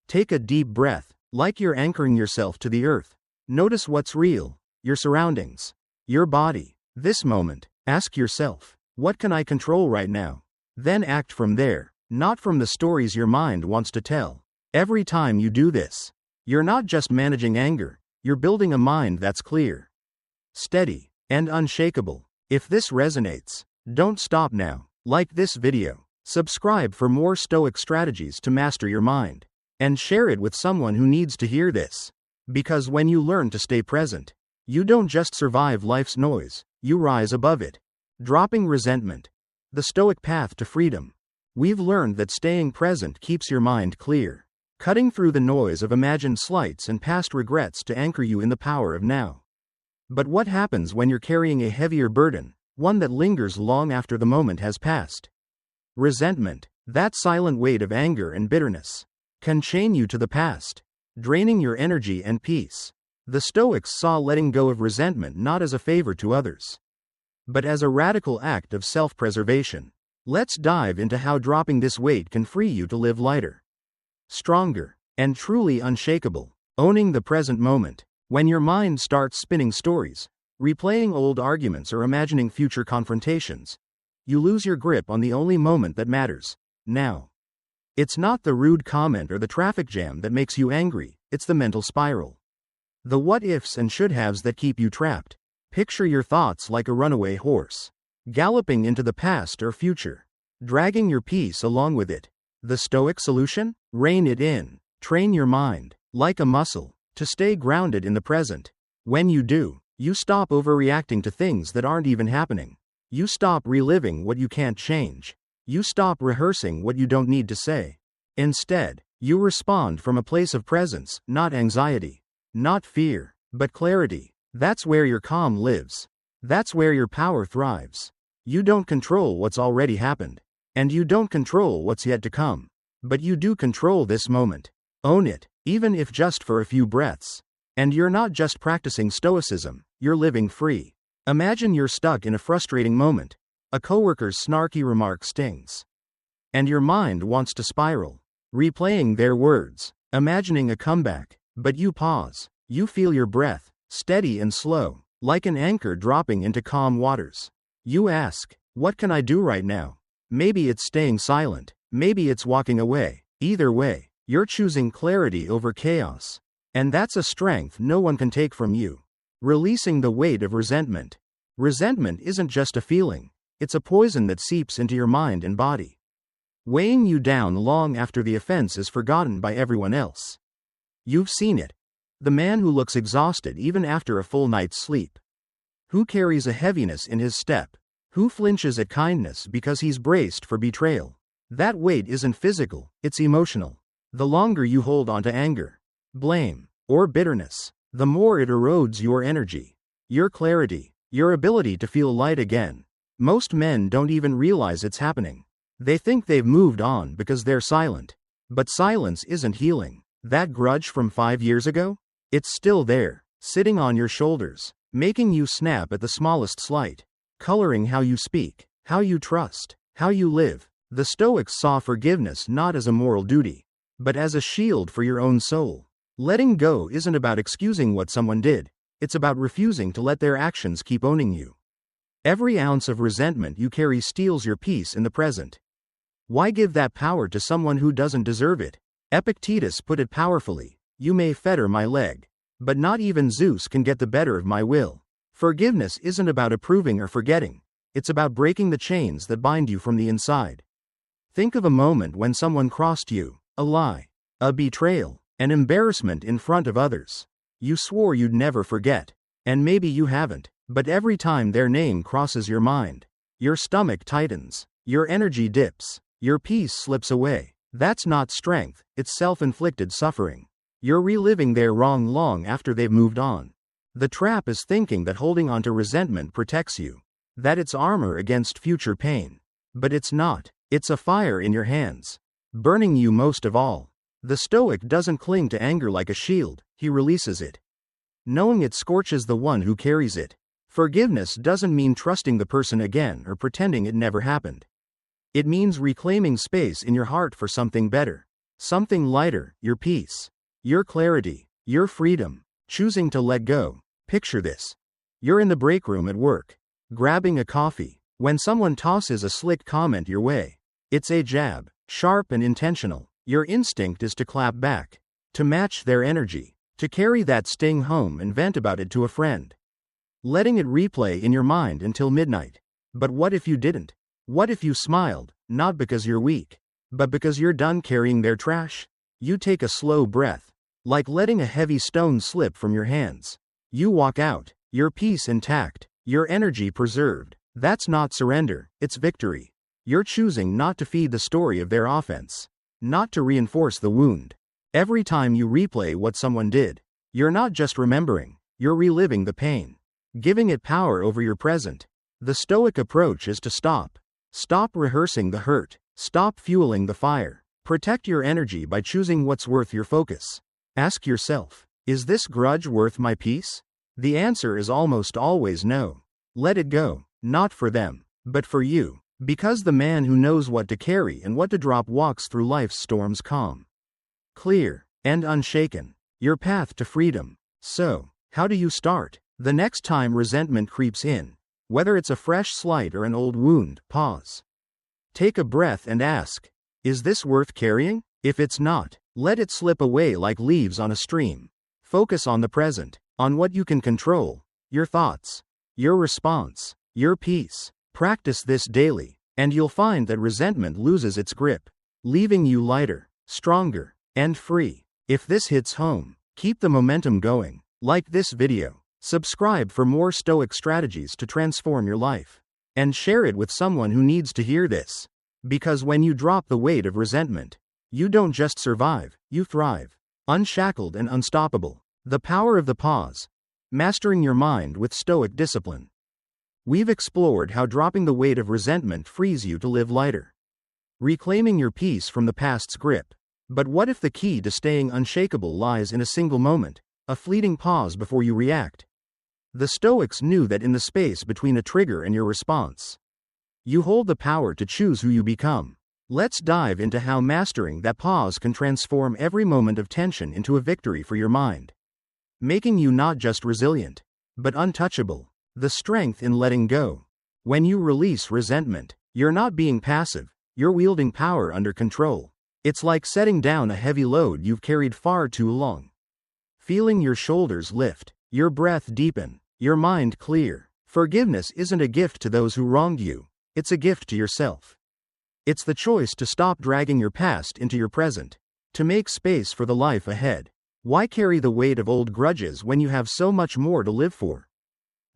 Take a deep breath, like you're anchoring yourself to the earth. Notice what's real, your surroundings, your body. This moment, ask yourself, what can I control right now? Then act from there, not from the stories your mind wants to tell. Every time you do this, you're not just managing anger, you're building a mind that's clear, steady, and unshakable. If this resonates, don't stop now. Like this video, subscribe for more Stoic strategies to master your mind, and share it with someone who needs to hear this. Because when you learn to stay present, you don't just survive life's noise, you rise above it. Dropping resentment. The Stoic path to freedom. We've learned that staying present keeps your mind clear, cutting through the noise of imagined slights and past regrets to anchor you in the power of now. But what happens when you're carrying a heavier burden, one that lingers long after the moment has passed? Resentment, that silent weight of anger and bitterness, can chain you to the past, draining your energy and peace. The Stoics saw letting go of resentment not as a favor to others, but as a radical act of self-preservation. Let's dive into how dropping this weight can free you to live lighter, stronger, and truly unshakable. Owning the present moment. When your mind starts spinning stories, replaying old arguments or imagining future confrontations, you lose your grip on the only moment that matters, now. It's not the rude comment or the traffic jam that makes you angry, it's the mental spiral. The what-ifs and should-haves that keep you trapped. Picture your thoughts like a runaway horse, galloping into the past or future, dragging your peace along with it. The Stoic solution? Rein it in. Train your mind, like a muscle, to stay grounded in the present. When you do, you stop overreacting to things that aren't even happening. You stop reliving what you can't change. You stop rehearsing what you don't need to say. Instead, you respond from a place of presence, not anxiety, not fear, but clarity. That's where your calm lives. That's where your power thrives. You don't control what's already happened, and you don't control what's yet to come. But you do control this moment. Own it, even if just for a few breaths. And you're not just practicing Stoicism, you're living free. Imagine you're stuck in a frustrating moment. A coworker's snarky remark stings, and your mind wants to spiral, replaying their words, imagining a comeback. But you pause. You feel your breath, steady and slow, like an anchor dropping into calm waters. You ask, what can I do right now? Maybe it's staying silent. Maybe it's walking away. Either way, you're choosing clarity over chaos. And that's a strength no one can take from you. Releasing the weight of resentment. Resentment isn't just a feeling. It's a poison that seeps into your mind and body, weighing you down long after the offense is forgotten by everyone else. You've seen it. The man who looks exhausted even after a full night's sleep. Who carries a heaviness in his step. Who flinches at kindness because he's braced for betrayal. That weight isn't physical, it's emotional. The longer you hold on to anger, blame, or bitterness, the more it erodes your energy, your clarity, your ability to feel light again. Most men don't even realize it's happening. They think they've moved on because they're silent. But silence isn't healing. That grudge from 5 years ago? It's still there, sitting on your shoulders, making you snap at the smallest slight, coloring how you speak, how you trust, how you live. The Stoics saw forgiveness not as a moral duty, but as a shield for your own soul. Letting go isn't about excusing what someone did, it's about refusing to let their actions keep owning you. Every ounce of resentment you carry steals your peace in the present. Why give that power to someone who doesn't deserve it? Epictetus put it powerfully, you may fetter my leg, But not even Zeus can get the better of my will. Forgiveness isn't about approving or forgetting. It's about breaking the chains that bind you from the inside. Think of a moment when someone crossed you, a lie, a betrayal, an embarrassment in front of others. You swore you'd never forget. And maybe you haven't, but every time their name crosses your mind, your stomach tightens, your energy dips, your peace slips away. That's not strength, it's self-inflicted suffering. You're reliving their wrong long after they've moved on. The trap is thinking that holding on to resentment protects you, that it's armor against future pain. But it's not. It's a fire in your hands, burning you most of all. The Stoic doesn't cling to anger like a shield, he releases it, knowing it scorches the one who carries it. Forgiveness doesn't mean trusting the person again or pretending it never happened. It means reclaiming space in your heart for something better, something lighter, your peace, your clarity, your freedom, choosing to let go. Picture this. You're in the break room at work, grabbing a coffee, when someone tosses a slick comment your way. It's a jab, sharp and intentional. Your instinct is to clap back, to match their energy, to carry that sting home and vent about it to a friend, letting it replay in your mind until midnight. But what if you didn't? What if you smiled, not because you're weak, but because you're done carrying their trash? You take a slow breath, like letting a heavy stone slip from your hands. You walk out, your peace intact, your energy preserved. That's not surrender, it's victory. You're choosing not to feed the story of their offense, not to reinforce the wound. Every time you replay what someone did, you're not just remembering, you're reliving the pain, giving it power over your present. The Stoic approach is to stop. Stop rehearsing the hurt, stop fueling the fire. Protect your energy by choosing what's worth your focus. Ask yourself, is this grudge worth my peace? The answer is almost always no. Let it go, not for them, but for you. Because the man who knows what to carry and what to drop walks through life's storms calm, clear, and unshaken. Your path to freedom. So, how do you start? The next time resentment creeps in, whether it's a fresh slight or an old wound, pause. Take a breath and ask, is this worth carrying? If it's not, let it slip away like leaves on a stream. Focus on the present, on what you can control, your thoughts, your response, your peace. Practice this daily, and you'll find that resentment loses its grip, leaving you lighter, stronger, and free. If this hits home, keep the momentum going. Like this video, subscribe for more Stoic strategies to transform your life, and share it with someone who needs to hear this. Because when you drop the weight of resentment, you don't just survive, you thrive. Unshackled and unstoppable. The power of the pause. Mastering your mind with Stoic discipline. We've explored how dropping the weight of resentment frees you to live lighter, reclaiming your peace from the past's grip. But what if the key to staying unshakable lies in a single moment, a fleeting pause before you react? The Stoics knew that in the space between a trigger and your response, you hold the power to choose who you become. Let's dive into how mastering that pause can transform every moment of tension into a victory for your mind, making you not just resilient, but untouchable. The strength in letting go. When you release resentment, you're not being passive, you're wielding power under control. It's like setting down a heavy load you've carried far too long. Feeling your shoulders lift, your breath deepen, your mind clear. Forgiveness isn't a gift to those who wronged you, it's a gift to yourself. It's the choice to stop dragging your past into your present, to make space for the life ahead. Why carry the weight of old grudges when you have so much more to live for?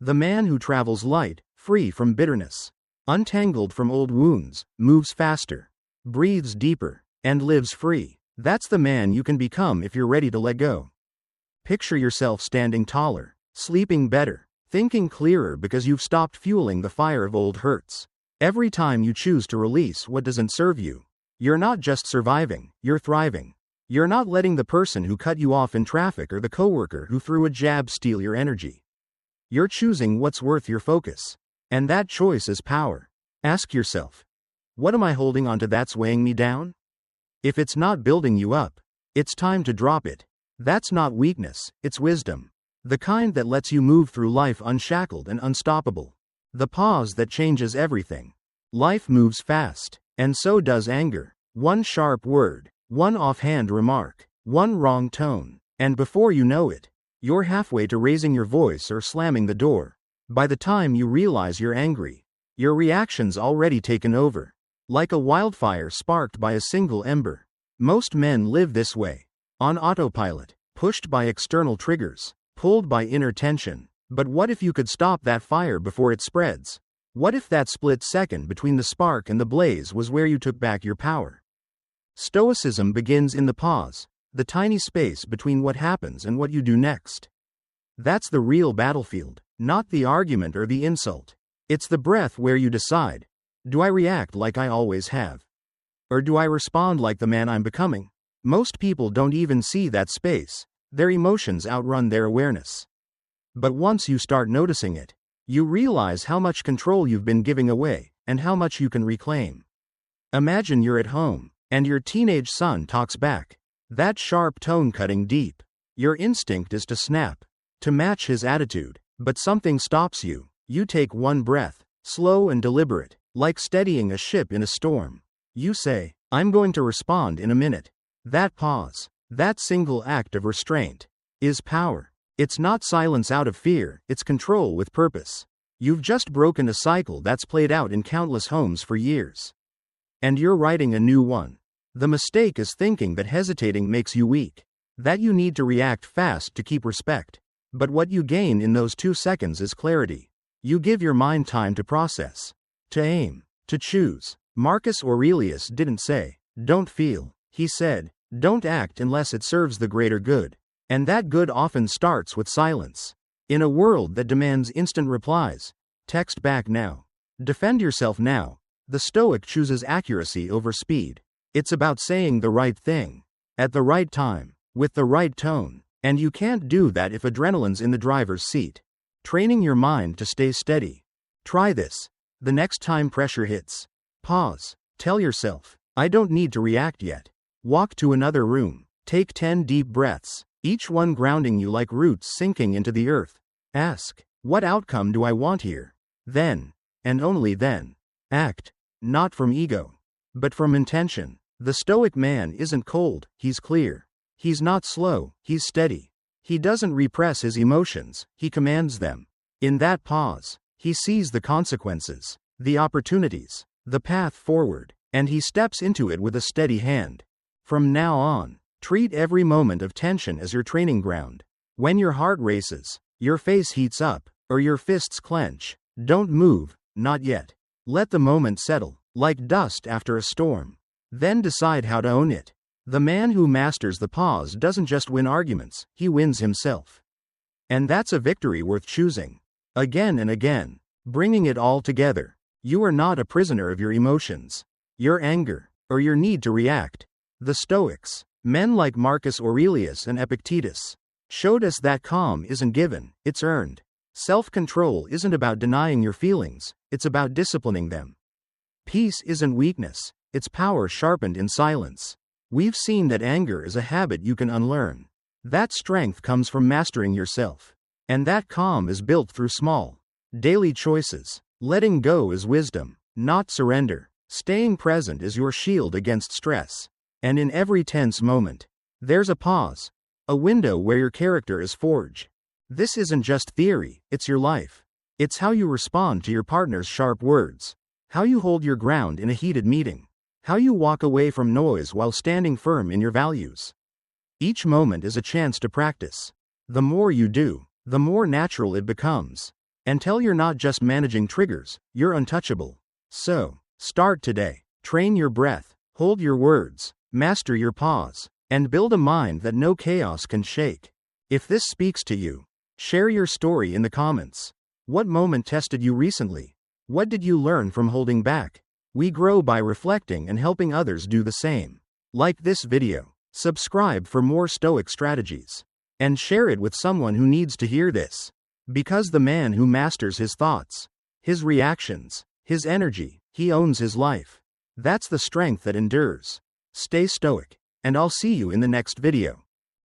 The man who travels light, free from bitterness, untangled from old wounds, moves faster, breathes deeper, and lives free. That's the man you can become if you're ready to let go. Picture yourself standing taller, sleeping better, thinking clearer because you've stopped fueling the fire of old hurts. Every time you choose to release what doesn't serve you, you're not just surviving, you're thriving. You're not letting the person who cut you off in traffic or the coworker who threw a jab steal your energy. You're choosing what's worth your focus. And that choice is power. Ask yourself, what am I holding onto that's weighing me down? If it's not building you up, it's time to drop it. That's not weakness, it's wisdom. The kind that lets you move through life unshackled and unstoppable. The pause that changes everything. Life moves fast, and so does anger. One sharp word, one offhand remark, one wrong tone, and before you know it, You're halfway to raising your voice or slamming the door. By the time you realize you're angry, your reaction's already taken over. Like a wildfire sparked by a single ember. Most men live this way. On autopilot, pushed by external triggers, pulled by inner tension. But what if you could stop that fire before it spreads? What if that split second between the spark and the blaze was where you took back your power? Stoicism begins in the pause, the tiny space between what happens and what you do next. That's the real battlefield, not the argument or the insult. It's the breath where you decide, do I react like I always have? Or do I respond like the man I'm becoming? Most people don't even see that space. Their emotions outrun their awareness. But once you start noticing it, you realize how much control you've been giving away, and how much you can reclaim. Imagine you're at home, and your teenage son talks back. That sharp tone cutting deep. Your instinct is to snap, to match his attitude, but something stops you. You take one breath, slow and deliberate, like steadying a ship in a storm. You say, I'm going to respond in a minute. That pause, that single act of restraint, is power. It's not silence out of fear, it's control with purpose. You've just broken a cycle that's played out in countless homes for years. And you're writing a new one. The mistake is thinking that hesitating makes you weak, that you need to react fast to keep respect. But what you gain in those 2 seconds is clarity. You give your mind time to process, to aim, to choose. Marcus Aurelius didn't say, don't feel. He said, don't act unless it serves the greater good. And that good often starts with silence. In a world that demands instant replies, text back now. Defend yourself now. The Stoic chooses accuracy over speed. It's about saying the right thing, at the right time, with the right tone. And you can't do that if adrenaline's in the driver's seat. Training your mind to stay steady. Try this. The next time pressure hits, pause. Tell yourself, I don't need to react yet. Walk to another room. Take 10 deep breaths, each one grounding you like roots sinking into the earth. Ask, what outcome do I want here? Then, and only then, act, not from ego, but from intention. The Stoic man isn't cold, he's clear. He's not slow, he's steady. He doesn't repress his emotions, he commands them. In that pause, he sees the consequences, the opportunities, the path forward, and he steps into it with a steady hand. From now on, treat every moment of tension as your training ground. When your heart races, your face heats up, or your fists clench, don't move, not yet. Let the moment settle, like dust after a storm. Then decide how to own it. The man who masters the pause doesn't just win arguments, he wins himself. And that's a victory worth choosing. Again and again, bringing it all together. You are not a prisoner of your emotions, your anger, or your need to react. The Stoics, men like Marcus Aurelius and Epictetus, showed us that calm isn't given, it's earned. Self-control isn't about denying your feelings, it's about disciplining them. Peace isn't weakness, it's power sharpened in silence. We've seen that anger is a habit you can unlearn. That strength comes from mastering yourself. And that calm is built through small, daily choices. Letting go is wisdom, not surrender. Staying present is your shield against stress. And in every tense moment, there's a pause, a window where your character is forged. This isn't just theory, it's your life. It's how you respond to your partner's sharp words, how you hold your ground in a heated meeting, how you walk away from noise while standing firm in your values. Each moment is a chance to practice. The more you do, the more natural it becomes. Until you're not just managing triggers, you're untouchable. So, start today. Train your breath, hold your words, master your pause, and build a mind that no chaos can shake. If this speaks to you, share your story in the comments. What moment tested you recently? What did you learn from holding back? We grow by reflecting and helping others do the same. Like this video, subscribe for more Stoic strategies, and share it with someone who needs to hear this. Because the man who masters his thoughts, his reactions, his energy, he owns his life. That's the strength that endures. Stay stoic, and I'll see you in the next video.